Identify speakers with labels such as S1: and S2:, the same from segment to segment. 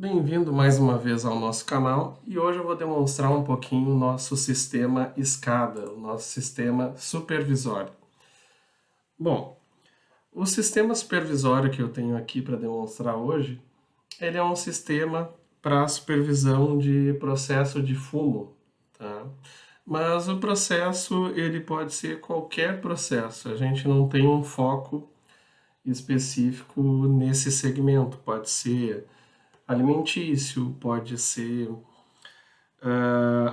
S1: Bem-vindo mais uma vez ao nosso canal e hoje eu vou demonstrar um pouquinho o nosso sistema SCADA, o nosso sistema supervisório. Bom, o sistema supervisório que eu tenho aqui para demonstrar hoje, ele é um sistema para supervisão de processo de fumo, tá? Mas o processo, ele pode ser qualquer processo, a gente não tem um foco específico nesse segmento, pode ser alimentício, pode ser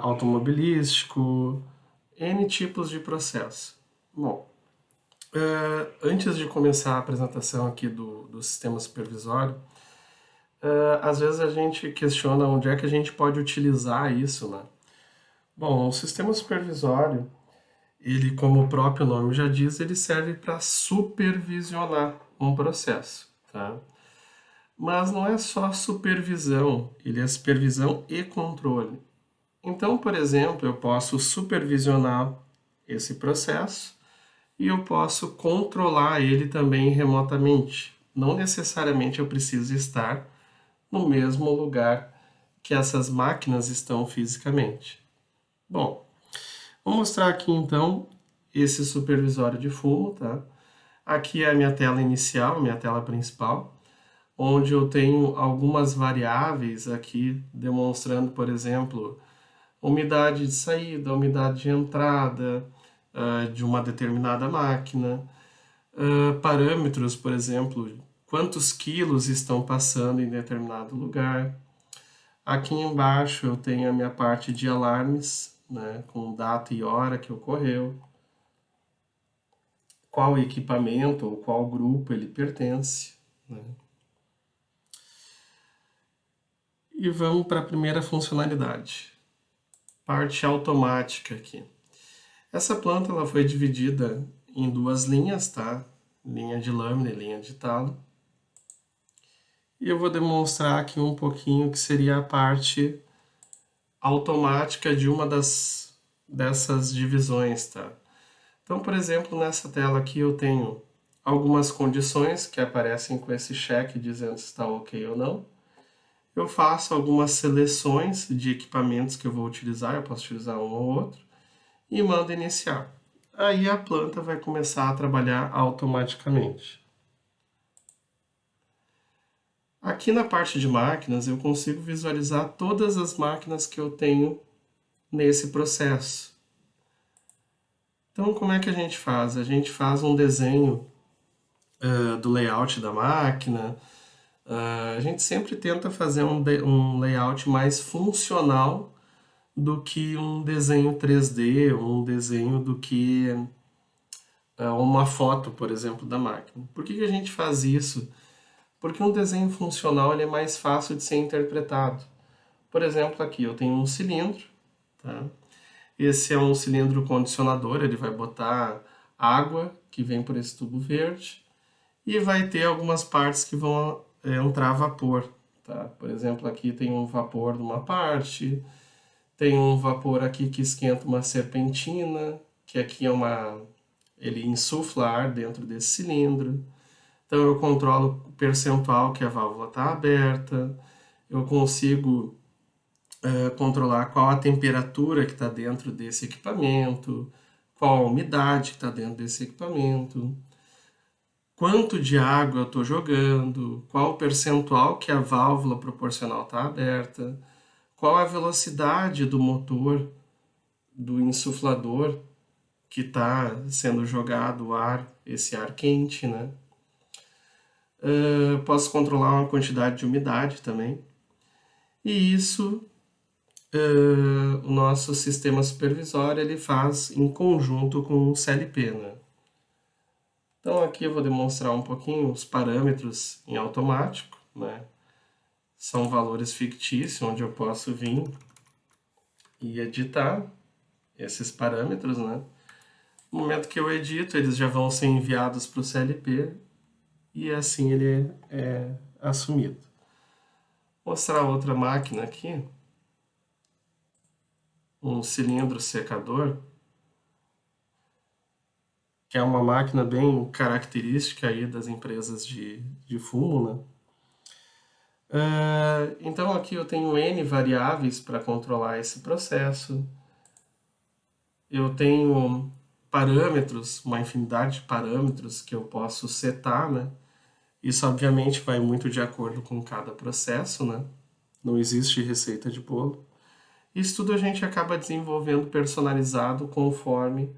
S1: automobilístico, N tipos de processo. Bom, antes de começar a apresentação aqui do sistema supervisório, às vezes a gente questiona onde é que a gente pode utilizar isso, né? Bom, o sistema supervisório, ele, como o próprio nome já diz, ele serve para supervisionar um processo, tá? Mas não é só supervisão, ele é supervisão e controle. Então, por exemplo, eu posso supervisionar esse processo e eu posso controlar ele também remotamente. Não necessariamente eu preciso estar no mesmo lugar que essas máquinas estão fisicamente. Bom, vou mostrar aqui então esse supervisório de fumo, tá? Aqui é a minha tela inicial, minha tela principal, onde eu tenho algumas variáveis aqui demonstrando, por exemplo, umidade de saída, umidade de entrada de uma determinada máquina, parâmetros, por exemplo, quantos quilos estão passando em determinado lugar. Aqui embaixo eu tenho a minha parte de alarmes, né, com data e hora que ocorreu, qual equipamento ou qual grupo ele pertence, né? E vamos para a primeira funcionalidade, parte automática aqui. Essa planta ela foi dividida em duas linhas, tá? Linha de lâmina e linha de talo. E eu vou demonstrar aqui um pouquinho que seria a parte automática de uma dessas divisões, tá? Então, por exemplo, nessa tela aqui eu tenho algumas condições que aparecem com esse cheque dizendo se está ok ou não. Eu faço algumas seleções de equipamentos que eu vou utilizar, eu posso utilizar um ou outro, e mando iniciar. Aí a planta vai começar a trabalhar automaticamente. Aqui na parte de máquinas eu consigo visualizar todas as máquinas que eu tenho nesse processo. Então como é que a gente faz? A gente faz um desenho do layout da máquina. A gente sempre tenta fazer um layout mais funcional do que um desenho 3D, ou um desenho do que uma foto, por exemplo, da máquina. Por que a gente faz isso? Porque um desenho funcional ele é mais fácil de ser interpretado. Por exemplo, aqui eu tenho um cilindro, tá? Esse é um cilindro condicionador, ele vai botar água que vem por esse tubo verde e vai ter algumas partes que vão entrar vapor, tá? Por exemplo, aqui tem um vapor numa parte, tem um vapor aqui que esquenta uma serpentina, que aqui é ele insufla ar dentro desse cilindro. Então eu controlo o percentual que a válvula está aberta, eu consigo controlar qual a temperatura que está dentro desse equipamento, qual a umidade que está dentro desse equipamento, quanto de água eu estou jogando, qual o percentual que a válvula proporcional está aberta, qual a velocidade do motor do insuflador que está sendo jogado o ar, esse ar quente, né? Posso controlar uma quantidade de umidade também. E isso o nosso sistema supervisório ele faz em conjunto com o CLP, né? Então aqui eu vou demonstrar um pouquinho os parâmetros em automático, né? São valores fictícios onde eu posso vir e editar esses parâmetros, né? No momento que eu edito, eles já vão ser enviados para o CLP e assim ele é assumido. Vou mostrar outra máquina aqui, um cilindro secador, que é uma máquina bem característica aí das empresas de fumo, né? Então aqui eu tenho N variáveis para controlar esse processo. Eu tenho parâmetros, uma infinidade de parâmetros que eu posso setar, né? Isso obviamente vai muito de acordo com cada processo, né? Não existe receita de bolo. Isso tudo a gente acaba desenvolvendo personalizado conforme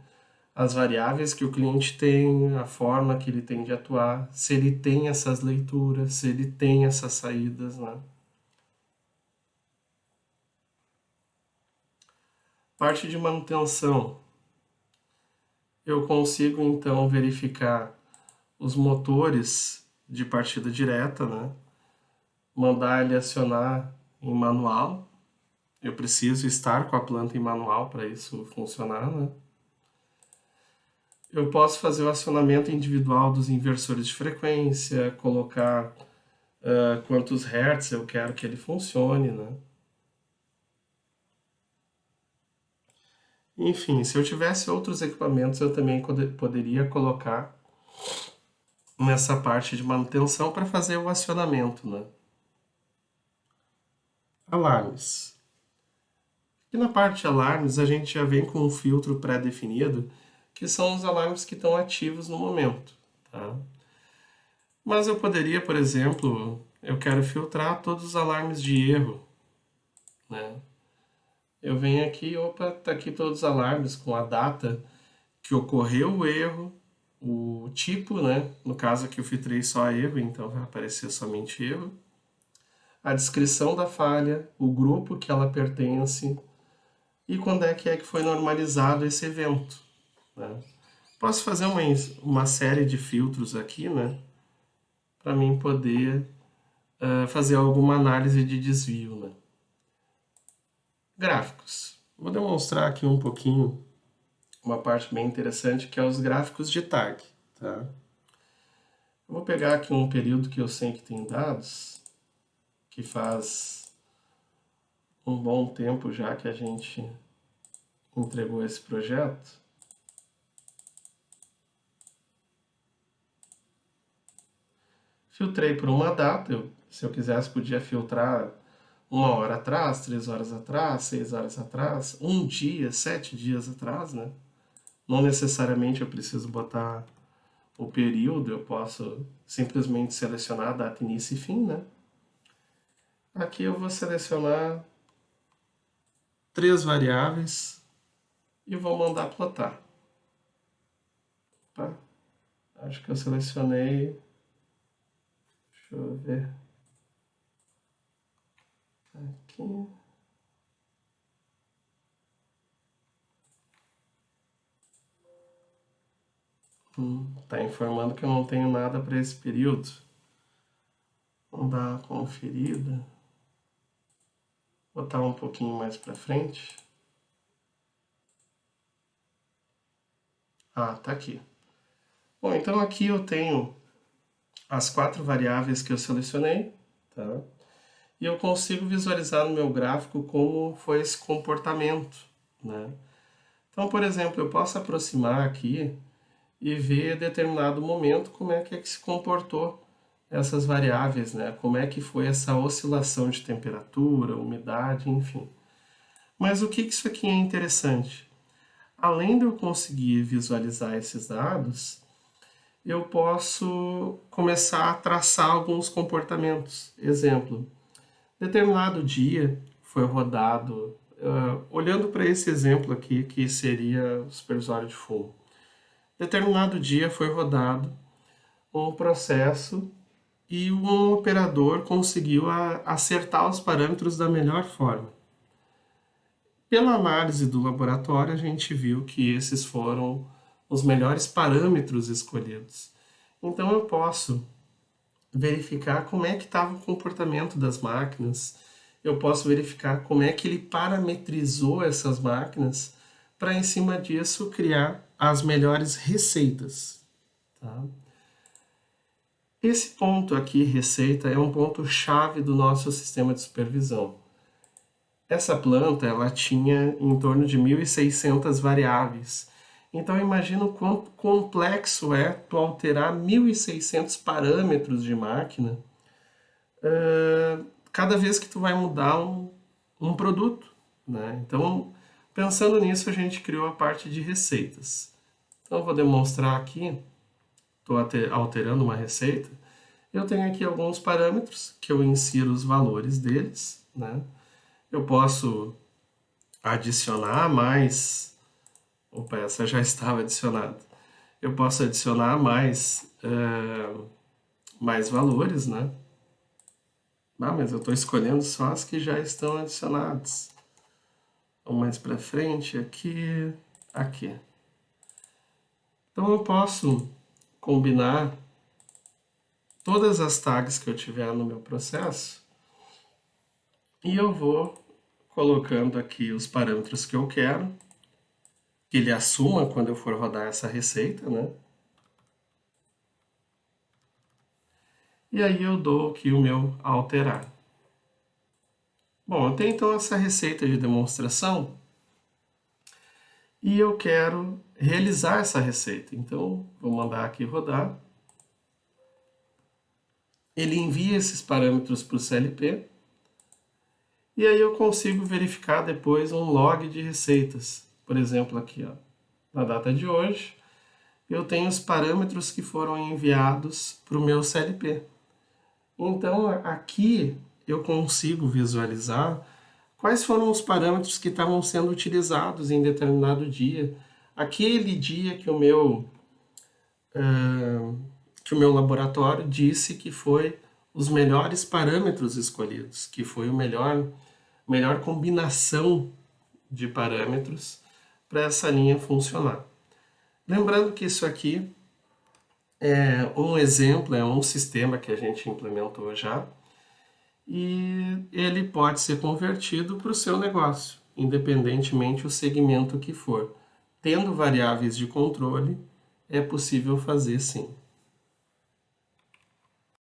S1: as variáveis que o cliente tem, a forma que ele tem de atuar, se ele tem essas leituras, se ele tem essas saídas, né? Parte de manutenção. Eu consigo então verificar os motores de partida direta, né? Mandar ele acionar em manual. Eu preciso estar com a planta em manual para isso funcionar, né? Eu posso fazer o acionamento individual dos inversores de frequência, colocar quantos hertz eu quero que ele funcione, né? Enfim, se eu tivesse outros equipamentos, eu também poderia colocar nessa parte de manutenção para fazer o acionamento, né? Alarmes. E na parte de alarmes, a gente já vem com um filtro pré-definido, que são os alarmes que estão ativos no momento, tá? Mas eu poderia, por exemplo, eu quero filtrar todos os alarmes de erro, né? Eu venho aqui, opa, tá aqui todos os alarmes com a data que ocorreu o erro, o tipo, né? No caso aqui eu filtrei só erro, então vai aparecer somente erro. A descrição da falha, o grupo que ela pertence e quando é que foi normalizado esse evento, né? Posso fazer uma série de filtros aqui, né? Para mim poder fazer alguma análise de desvio, né? Gráficos. Vou demonstrar aqui um pouquinho uma parte bem interessante que é os gráficos de tag, tá? Eu vou pegar aqui um período que eu sei que tem dados, que faz um bom tempo já que a gente entregou esse projeto. Filtrei por uma data, se eu quisesse podia filtrar 1 hora atrás, 3 horas atrás, 6 horas atrás, um dia, 7 dias atrás, né? Não necessariamente eu preciso botar o período, eu posso simplesmente selecionar a data início e fim, né? Aqui eu vou selecionar 3 variáveis e vou mandar plotar. Tá? Acho que eu selecionei. Deixa eu ver. Aqui. Tá informando que eu não tenho nada para esse período. Vamos dar uma conferida. Botar um pouquinho mais para frente. Ah, tá aqui. Bom, então aqui eu tenho as 4 variáveis que eu selecionei, tá? E eu consigo visualizar no meu gráfico como foi esse comportamento, né? Então, por exemplo, eu posso aproximar aqui e ver em determinado momento como é que se comportou essas variáveis, né? Como é que foi essa oscilação de temperatura, umidade, enfim. Mas o que isso aqui é interessante? Além de eu conseguir visualizar esses dados, eu posso começar a traçar alguns comportamentos. Exemplo, determinado dia foi rodado, olhando para esse exemplo aqui, que seria o supervisório de fumo. Determinado dia foi rodado um processo e um operador conseguiu acertar os parâmetros da melhor forma. Pela análise do laboratório, a gente viu que esses foram os melhores parâmetros escolhidos. Então eu posso verificar como é que estava o comportamento das máquinas, eu posso verificar como é que ele parametrizou essas máquinas para, em cima disso, criar as melhores receitas. Tá? Esse ponto aqui, receita, é um ponto chave do nosso sistema de supervisão. Essa planta ela tinha em torno de 1.600 variáveis. Então imagina o quão complexo é tu alterar 1.600 parâmetros de máquina cada vez que tu vai mudar um produto, né? Então, pensando nisso, a gente criou a parte de receitas. Então, eu vou demonstrar aqui, estou alterando uma receita. Eu tenho aqui alguns parâmetros que eu insiro os valores deles, né? Eu posso adicionar mais. Opa, essa já estava adicionada. Eu posso adicionar mais valores, né? Ah, mas eu estou escolhendo só as que já estão adicionadas. Vamos mais para frente, aqui, aqui. Então eu posso combinar todas as tags que eu tiver no meu processo e eu vou colocando aqui os parâmetros que eu quero que ele assuma quando eu for rodar essa receita, né? E aí eu dou aqui o meu alterar. Bom, eu tenho então essa receita de demonstração e eu quero realizar essa receita. Então, vou mandar aqui rodar. Ele envia esses parâmetros para o CLP e aí eu consigo verificar depois um log de receitas. Por exemplo, aqui, ó, na data de hoje, eu tenho os parâmetros que foram enviados para o meu CLP. Então, aqui eu consigo visualizar quais foram os parâmetros que estavam sendo utilizados em determinado dia. Aquele dia que o meu laboratório disse que foi os melhores parâmetros escolhidos, que foi melhor combinação de parâmetros para essa linha funcionar. Lembrando que isso aqui é um exemplo, é um sistema que a gente implementou já, e ele pode ser convertido para o seu negócio, independentemente do segmento que for. Tendo variáveis de controle, é possível fazer sim.